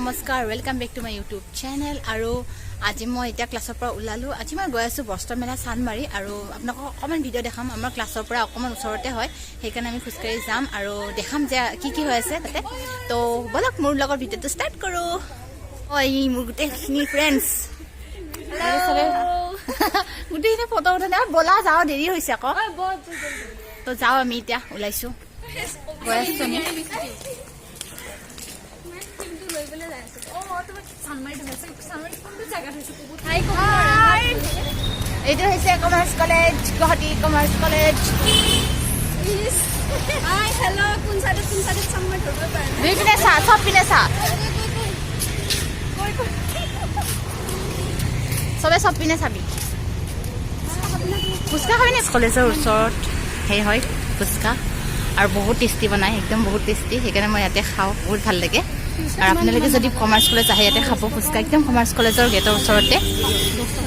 নমস্কাৰ welcome back to my YouTube channel আৰু আজি মই এটা ক্লাছৰ পৰা ওলালো আজি মই গৈ আছো বস্ত্ৰ মেলা চানমাৰি আৰু আপোনাক অকমান ভিডিও দেখাম আমাৰ ক্লাছৰ পৰা অকমান ওচৰতে হয় সেইকাৰণে আমি খুচকাৰি যাম আৰু দেখাম যে কি হৈ আছে তাতে তো বলক মোৰ লগত ভিডিওটো ষ্টাৰ্ট কৰো ওই মোৰ গোটেইখিনি ফ্ৰেণ্ডছ হেল্ল গোটেইখিনি ফটো উঠানে আৰু বলা যাও দেৰি হৈছে আকৌ তো যাও আমি এতিয়া ওলাইছো গৈ আছো আমি এইটো হৈছে commerce college Guwahati commerce college দুই পিনে চা চব পিনে চা চবে চব পিনে চাবি ফুচকা খাবি নে কলেজৰ ওচৰত সেই হয় ফুচকা আৰু বহুত টেষ্টি বনায় একদম বহুত টেষ্টি সেইকাৰণে মই ইয়াতে খাওঁ বহুত ভাল লাগে আৰু আপোনালোকে যদি কমাৰ্চ কলেজ আহে ইয়াতে খাব ফুচকা একদম কমাৰ্চ কলেজৰ গেটৰ ওচৰতে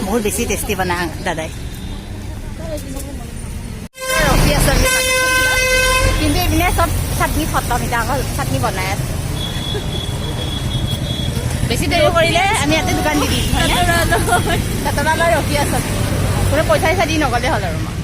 বহুত বেছি টেষ্টি বনায় দাদাই ৰখি আছে কিন্তু এইপিনে চব চাটনি খতম এতিয়া আকৌ চাটনি বনাই আছে বেছি দেৰি কৰিলে আমি ইয়াতে দোকান দি দিম দাঁতৰালৈ ৰখি আছো কোনো পইচা চইচা দি নগ'লে হ'ল আৰু মই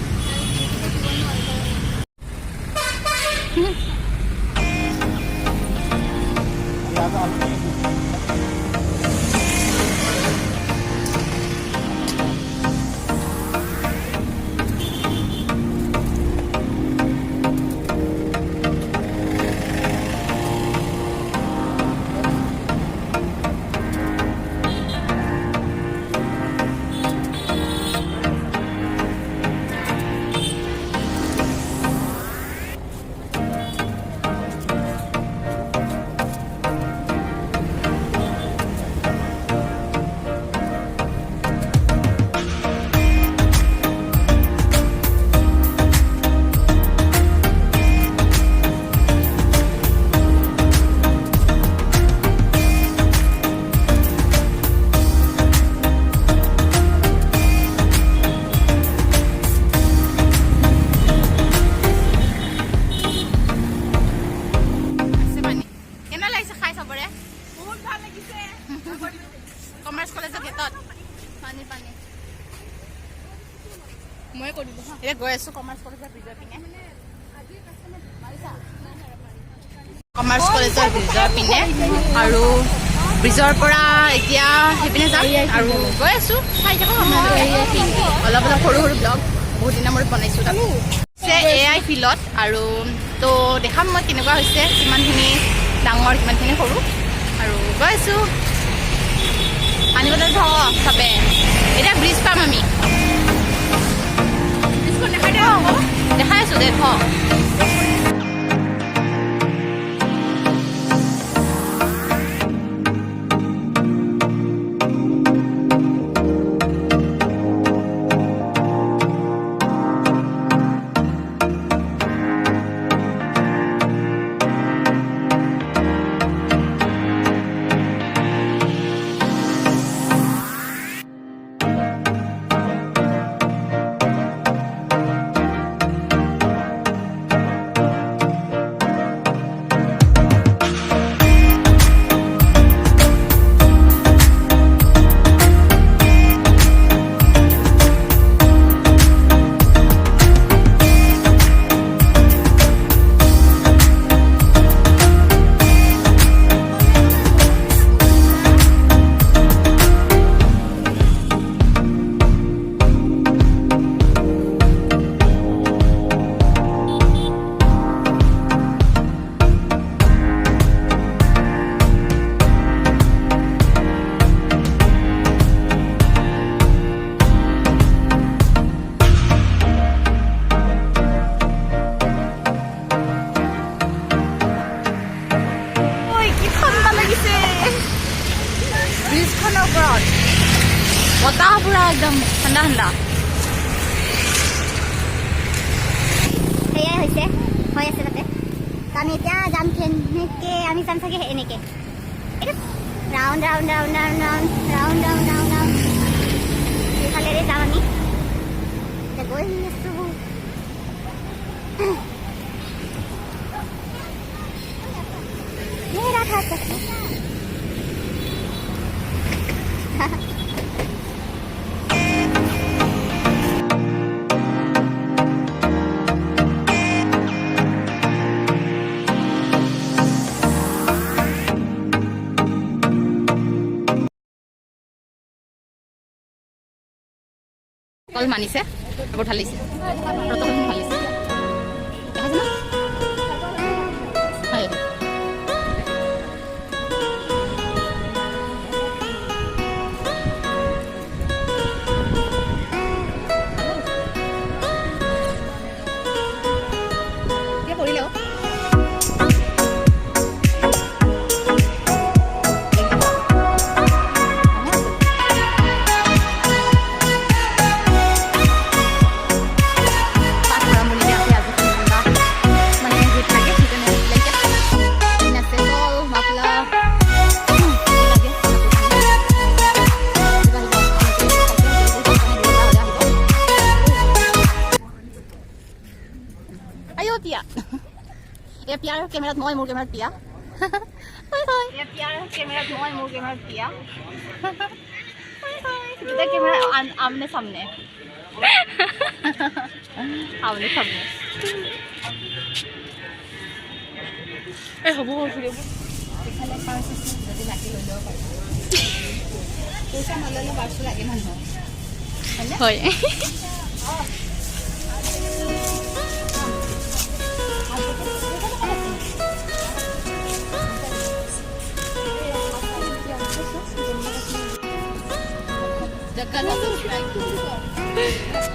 কমাৰ্চ কলেজৰ গেটত পানী পানী মই কৰি দিলোঁ এতিয়া গৈ আছোঁ কমাৰ্চ কলেজৰ ব্ৰিজৰ পিনে কমাৰ্চ কলেজৰ ব্ৰিজৰ পিনে আৰু ব্ৰিজৰ পৰা এতিয়া সেইপিনে যাম আৰু গৈ আছোঁ চাই থাকোঁ অলপ অলপ সৰু সৰু ব্লগ বহুত দিনৰ মূৰত বনাইছোঁ তাত AI ফিল্ডত আৰু তো দেখাম মই কেনেকুৱা হৈছে কিমানখিনি ডাঙৰ কিমানখিনি সৰু আৰু গৈ আছোঁ পানী বটল থ চবে এতিয়া ব্ৰিজ পাম আমি ব্ৰিজখন দেখাই দে আকৌ দেখাই আছোঁ দে থ ব্ৰিজখনৰ ওপৰত বতাহ পুৰা একদম ঠাণ্ডা ঠাণ্ডা সেয়াই হৈ আছে তাতে আমি এতিয়া যাম কেনেকৈ আমি যাম চাগে এনেকৈ এইটো round round round round round round round round round সেইফালেৰে যাম আমি এতিয়া গৈ আছোঁ मेरा था কল মানিছে আকৌ ঢালিছে প্ৰথম ঢালিছে দেখাছে না হয় পিয়াৰ কেমেৰাত মই মোৰ কেমেৰাত পিয়া পিয়াৰ কেমেৰাত মই মোৰ কেমেৰাত পিয়া দুটা কেমেৰা আমনে সামনে আমনে সামনে এই হ'ব ভিডিঅ' এখানে পাঁচ যদি লাগি লৈ যাব পাৰিব পইচা নললে বাৰছো লাগে মানুহক হয় Jangan subscribe dulu.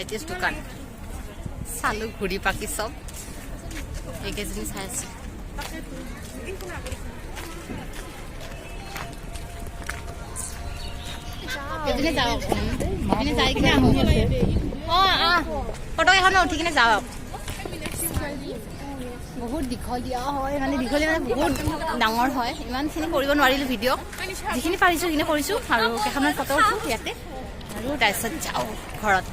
ভেৰাইটিজ দোকান চালো ঘূৰি পাকি চব এইকেইজনী চাই আছো এদিনে যাওক এদিনে যাই কিনে আহো ফটো এখন উঠি কিনে যাওক বহুত দীঘলীয়া হয় মানে দীঘলীয়া মানে বহুত ডাঙৰ হয় ইমানখিনি কৰিব নোৱাৰিলোঁ ভিডিঅ' যিখিনি পাৰিছোঁ সেইখিনি কৰিছোঁ আৰু কেইখনমান ফটো উঠোঁ ইয়াতে আৰু তাৰপিছত যাওঁ ঘৰত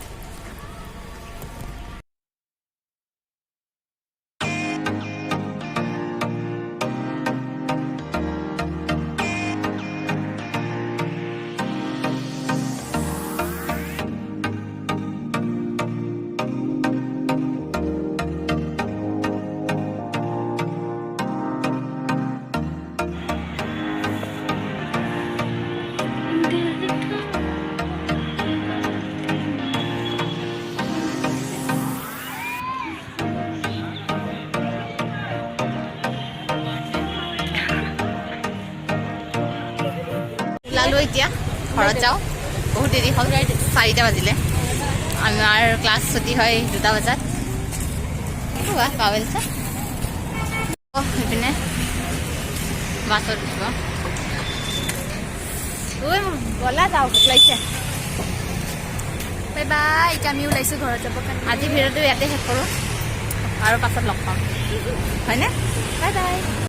ওলালোঁ এতিয়া ঘৰত যাওঁ বহুত দেৰি হ'ল 4টা বাজিলে আমাৰ ক্লাছ ছুটি হয় 2টা বজাত কোৱা পাৱেলছা সেইপিনে বাছত উঠিব ঐ বলা যাওঁ ভোক লাগিছে বাই বাই এতিয়া আমি ওলাইছোঁ ঘৰত যাব কাৰণে আজি ভিডিঅ'টো ইয়াতে শেষ কৰোঁ আৰু পাছত লগ পাম হয়নে বাই বাই